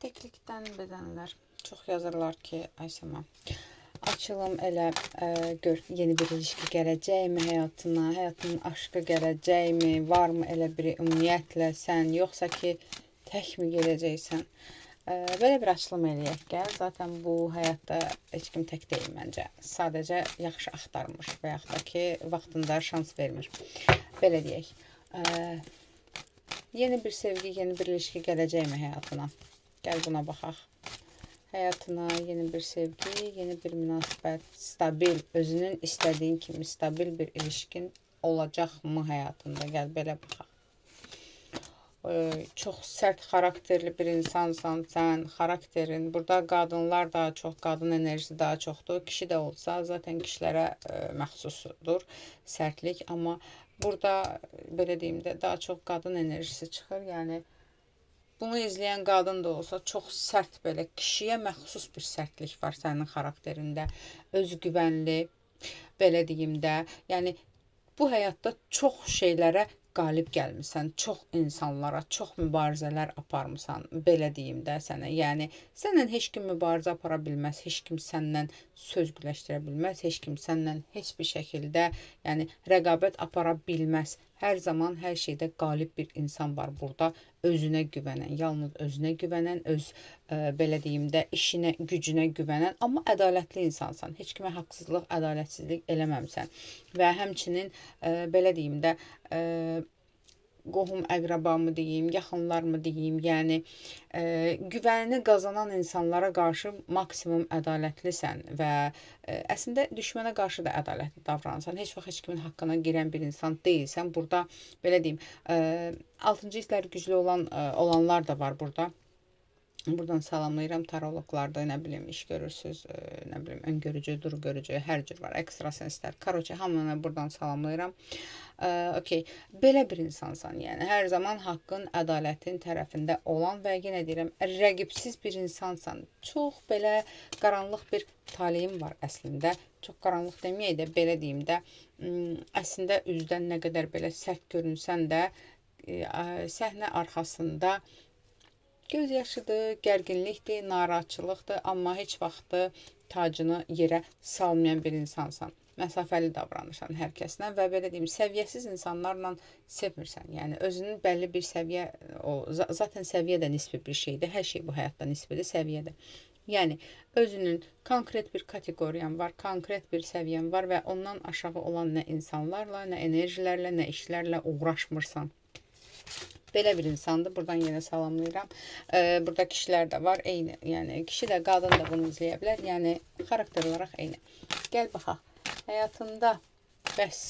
Teklikdən bedənlər çox yazırlar ki, Aysəma, açılım elə, gör yeni bir ilişki gələcəkmi həyatına, həyatının aşkı gələcəkmi, varmı elə biri ümumiyyətlə sən, yoxsa ki, təkmi gələcəksən? Belə bir açılım eləyək gəl. Zaten bu həyatda heç kim tək deyil məncə. Sadəcə yaxşı axtarmır və yaxud da ki, vaxtında şans vermir. Belə deyək. Yeni bir sevgi, yeni bir ilişki gələcəkmi həyatına? Gəl buna baxaq. Həyatına yeni bir sevgi, yeni bir münasibət, stabil, özünün istədiyin kimi stabil bir ilişkin olacaqmı həyatında? Gəl belə baxaq. Çox sərt xarakterli bir insansan sən, xarakterin, burada qadınlar daha çox, qadın enerjisi daha çoxdur, kişi də olsa zaten kişilərə məxsusdur sərtlik, amma burada belə deyim də daha çox qadın enerjisi çıxır, yəni bunu izləyən qadın da olsa çox sərt, belə kişiyə məxsus bir sərtlik var sənin xarakterində, özgüvənli, belə deyim də, yəni bu həyatda çox şeylərə qalib gəlmisən, çox insanlara, çox mübarizələr aparmısan, belə deyim də sənə. Yəni, səndən heç kim mübarizə apara bilməz, heç kim səndən söz güləşdirə bilməz, heç kim səndən heç bir şəkildə yəni, rəqabət apara bilməz. Hər zaman, hər şeydə qalib bir insan var burada, özünə güvənən, yalnız özünə güvənən, belə deyim də, işinə, gücünə güvənən, amma ədalətli insansan. Heç kimə haqsızlıq, ədalətsizlik eləməmsən. Və həmçinin, belə deyim də, qohum əqrabamı deyim, yaxınlarmı deyim, yəni güvənini qazanan insanlara qarşı maksimum ədalətlisən və əslində düşmənə qarşı da ədalətli davranırsan. Heç vaxt heç kimin haqqına girən bir insan deyilsən. Burada belə deyim, 6-cı hissləri güclü olanlar da var burada. Buradan salamlayıram, tarologlarda, nə bilim, iş görürsünüz, nə bilim, öngörücü, durgörücü, hər cür var, ekstrasenslər. Karoçə, hamına buradan salamlayıram. Okay. Belə bir insansan, yəni, hər zaman haqqın, ədalətin tərəfində olan və yenə deyirəm, rəqibsiz bir insansan. Çox belə qaranlıq bir taleyim var əslində. Çox qaranlıq deməyək də, belə deyim də, əslində üzdən nə qədər belə sərt görünsən də, səhnə arxasında göz yaşıdır, gərginlikdir, narahatçılıqdır, amma heç vaxtı tacını yerə salmayan bir insansan. Məsafəli davranırsan hər kəslə və belə deyim, səviyyəsiz insanlarla sevmirsən. Yəni, özünün bəlli bir səviyyə, zaten səviyyə də nisbi bir şeydir. Hər şey bu həyatda nisbidir, səviyyədir. Yəni, özünün konkret bir kateqoriyan var, konkret bir səviyyən var və ondan aşağı olan nə insanlarla, nə enerjilərlə, nə işlərlə uğraşmırsan. Belə bir insandır. Buradan yenə salamlayıram. Burada kişilər də var. Eyni. Yəni, kişi də, qadın da bunu izləyə bilər. Yəni, xarakter olaraq eyni. Gəl baxaq. Həyatında bəs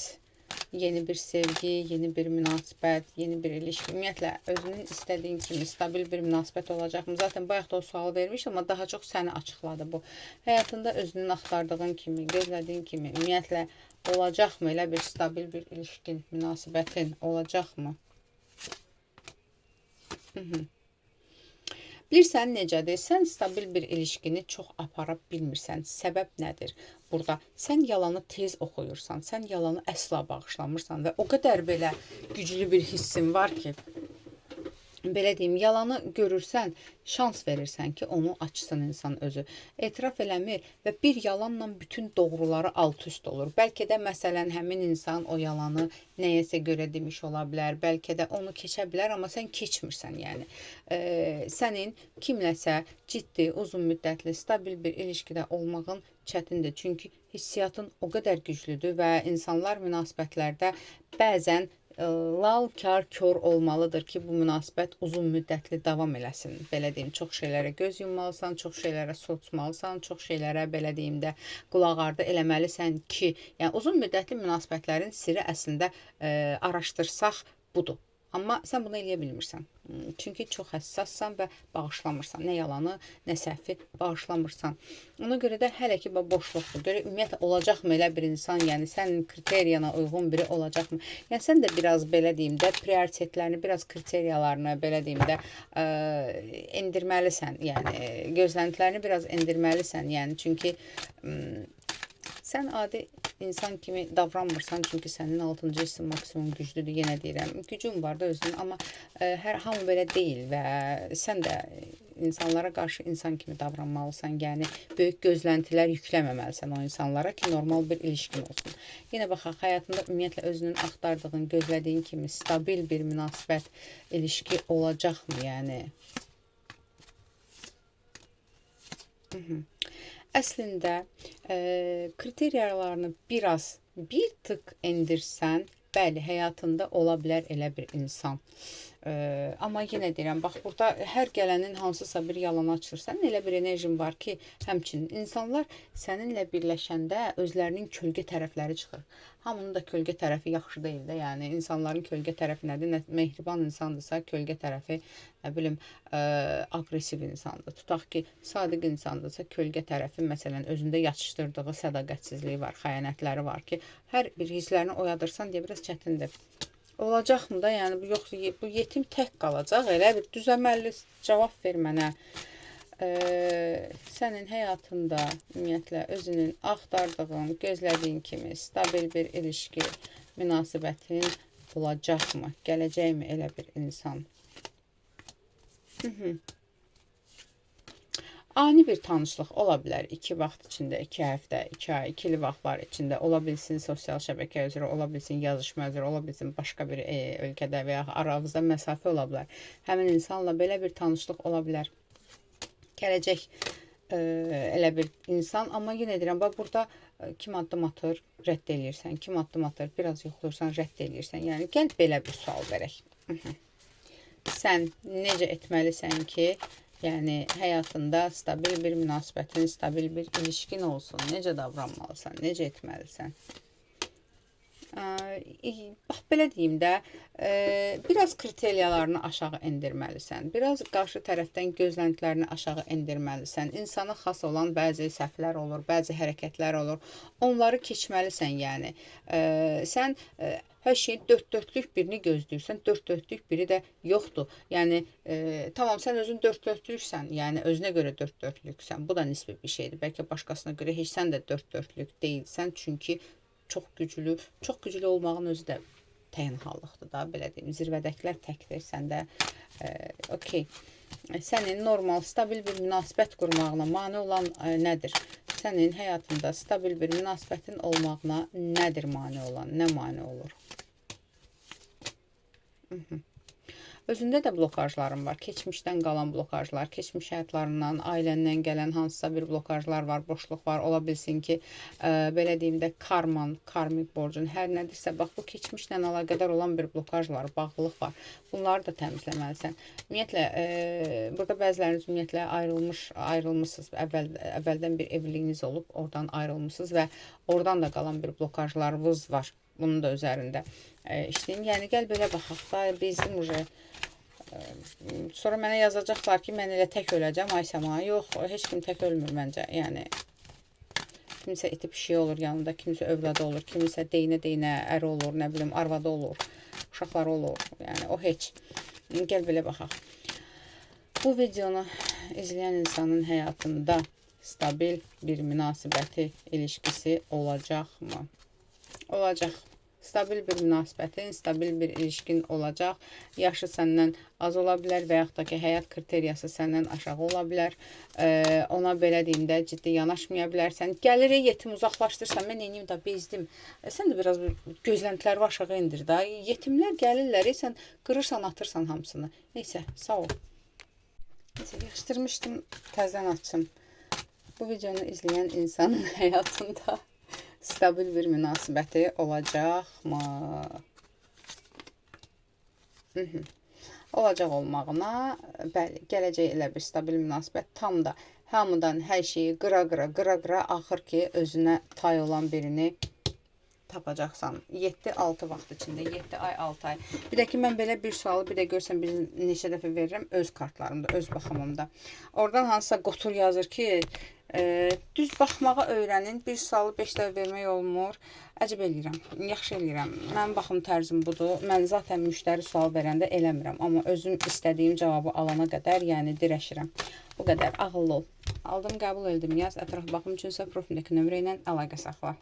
yeni bir sevgi, yeni bir münasibət, yeni bir ilişki, ümumiyyətlə, özünün istədiyin kimi stabil bir münasibət olacaqmı? Zaten bayaq da o sualı vermişdim, amma daha çox səni açıqladı bu. Həyatında özünün axtardığın kimi, gözlədiyin kimi, ümumiyyətlə, olacaqmı? Elə bir stabil bir ilişkin, münasibətin olacaqmı? Bilirsən necədir? Sən stabil bir ilişkini çox apara bilmirsən. Səbəb nədir? Burada sən yalanı tez oxuyursan, sən yalanı əsla bağışlamırsan və o qədər belə güclü bir hissin var ki, belə deyim, yalanı görürsən, şans verirsən ki, onu açsın insan özü. Etiraf eləmir və bir yalanla bütün doğruları alt-üst olur. Bəlkə də məsələn, həmin insan o yalanı nəyəsə görə demiş ola bilər, bəlkə də onu keçə bilər, amma sən keçmirsən, yəni. Sənin kimləsə ciddi, uzun müddətli, stabil bir ilişkidə olmağın çətindir. Çünki hissiyatın o qədər güclüdür və insanlar münasibətlərdə bəzən lal, kar, kör olmalıdır ki, bu münasibət uzun müddətli davam eləsin. Belə deyim, çox şeylərə göz yummalısan, çox şeylərə soçmalısan, çox şeylərə, belə deyim də, qulaq ardı eləməlisən ki, yəni uzun müddətli münasibətlərin sirri əslində araşdırsaq budur. Amma sən bunu eləyə bilmirsən. Çünki çox həssassan və bağışlamırsan. Nə yalanı, nə səhvi bağışlamırsan. Ona görə də hələ ki boşluqdur. Görə ümumiyyətlə olacaqmı elə bir insan, yəni sənin kriteriyana uyğun biri olacaqmı? Yəni sən də biraz belə deyim də, prioritetlərini, biraz kriteriyalarını belə deyim də endirməlisən. Yəni gözləntilərini biraz endirməlisən. Yəni çünki sən adi insan kimi davranmırsan, çünki sənin 6-cı hissin maksimum güclüdür, yenə deyirəm. Gücün var da özünün, amma hamı belə deyil və sən də insanlara qarşı insan kimi davranmalısan. Yəni böyük gözləntilər yükləməməlisən o insanlara ki, normal bir ilişkin olsun. Yenə baxaq, həyatında ümumiyyətlə özünün axtardığın, gözlədiyin kimi stabil bir münasibət, ilişki olacaqmı? Yəni əslində kriteriyalarını bir tık endirsən, bəli, həyatında ola bilər elə bir insan. Amma yenə deyirəm, bax, burada hər gələnin hansısa bir yalan açır. Sənin elə bir enerjin var ki, həmçinin insanlar səninlə birləşəndə özlərinin kölgə tərəfləri çıxır. Hamının da kölgə tərəfi yaxşı deyil də, yəni insanların kölgə tərəfi nədir? Mehriban insandırsa, kölgə tərəfi, nə bilim, aqressiv insandır. Tutaq ki, sadiq insandırsa, kölgə tərəfi, məsələn, özündə yatışdırdığı sədaqətsizliyi var, xəyanətləri var ki, hər bir hisslərini oyadırsan deyə biraz çətindir. Olacaqmı da, yəni yoxsa bu yetim tək qalacaq, elə bir düzəməlli cavab ver mənə. Sənin həyatında ümumiyyətlə özünün axtardığın, gözlədiyin kimi stabil bir ilişki, münasibətin olacaqmı? Gələcəkmi elə bir insan? Ani bir tanışlıq ola bilər. 2 vaxt içində, 2 həftə, 2 ay, ikili vaxtlar içində ola bilsin, sosial şəbəkə üzrə ola bilsin, yazışma üzrə ola bilsin, başqa bir ölkədə və ya aranızda məsafə ola bilər. Həmin insanla belə bir tanışlıq ola bilər. Gələcək elə bir insan, amma yenə deyirəm, bax, burada kim addım atır, rədd eləyirsən, kim addım atır, biraz yoxlursan, rədd eləyirsən. Yəni, gəl belə bir sual verək. Sən necə etməlisən ki, yəni həyatında stabil bir münasibətin, stabil bir ilişkin olsun. Necə davranmalısan, necə etməlisən? Bax, belə deyim də, biraz kriteriyalarını aşağı endirməlisən. Biraz qarşı tərəfdən gözləntilərini aşağı endirməlisən. İnsana xas olan bəzi səhvlər olur, bəzi hərəkətlər olur. Onları keçməlisən, yəni. Sən hər şeyi dörd-dörtlük birini gözləyirsən, dörd-dörtlük biri də yoxdur. Yəni, tamam, sən özün dörd-dörtlüksən, yəni özünə görə dörd-dörtlüksən. Bu da nisbi bir şeydir. Bəlkə başqasına görə heç sən də dörd-dörtlük deyilsən, çünki çox güclü olmağın özü də tənhalıqdır da, belə deyim. Zirvədəkilər təkdir, sən də okey. Sənin normal, stabil bir münasibət qurmağına mane olan nədir? Sənin həyatında stabil bir münasibətin olmağına nədir mane olan? Nə mane olur? Özündə də blokajların var. Keçmişdən qalan blokajlar, keçmiş həyatlarından, ailəndən gələn hansısa bir blokajlar var, boşluq var. Ola bilsin ki, belə deyim də, karman, karmik borcun, hər nədirsə, bax, bu keçmişlə əlaqədar olan bir blokaj var, bağlılıq var. Bunları da təmizləməlisən. Ümumiyyətlə, burada bəziləriniz ümumiyyətlə ayrılmışsınız. Əvvəldən bir evliliyiniz olub, oradan ayrılmışsınız və oradan da qalan bir blokajlarınız var. Bunun da üzərində işləyim. Yəni, gəl belə baxaq da, bizim sonra mənə yazacaqlar ki, mən elə tək öləcəm, ay səma. Yox, heç kim tək ölmür məncə. Yəni, kimisə iti pişiyi olur yanında, kimisə övladı olur, kimisə deyinə əri olur, nə bilim, arvadı olur, uşaqları olur. Yəni, o heç. Gəl belə baxaq. Bu videonu izləyən insanın həyatında stabil bir münasibəti, ilişkisi olacaqmı? Olacaq. Stabil bir münasibətin, stabil bir ilişkin olacaq. Yaşı səndən az ola bilər və yaxud da ki, həyat kriteriyası səndən aşağı ola bilər. Ona belə deyim də, ciddi yanaşmaya bilərsən. Gəlir, yetim uzaqlaşdırsan, mən neyim də bezdim. Sən də biraz gözləntiləri aşağı indir da. Yetimlər gəlirlər, sən qırırsan, atırsan hamısını. Neysə, sağ ol. Neysə, yığışdırmışdım, təzdən açım. Bu videonu izləyən insanın həyatında stabil bir münasibəti olacaqmı? Olacaq olmağına, bəli, gələcək elə bir stabil münasibət, tam da hamıdan hər şeyi qıra axır ki, özünə tay olan birini tapacaqsan. 7-6 vaxt içində, 7 ay, 6 ay. Bir də ki, mən belə bir sualı bir də görsən, bir neçə dəfə verirəm öz kartlarımda, öz baxımımda. Oradan hansısa qotur yazır ki, düz baxmağa öyrənin, bir sualı 5 dəfə vermək olmur. Əcəb eləyirəm, yaxşı eləyirəm. Mənim baxım tərzim budur. Mən zaten müştəri sual verəndə eləmirəm. Amma özüm istədiyim cavabı alana qədər, yəni dirəşirəm. Bu qədər, ağıllı ol. Aldım, qəbul edildim, yaz. Ətraf baxım üçünsə profildəki nömrə ilə əlaqə saxla.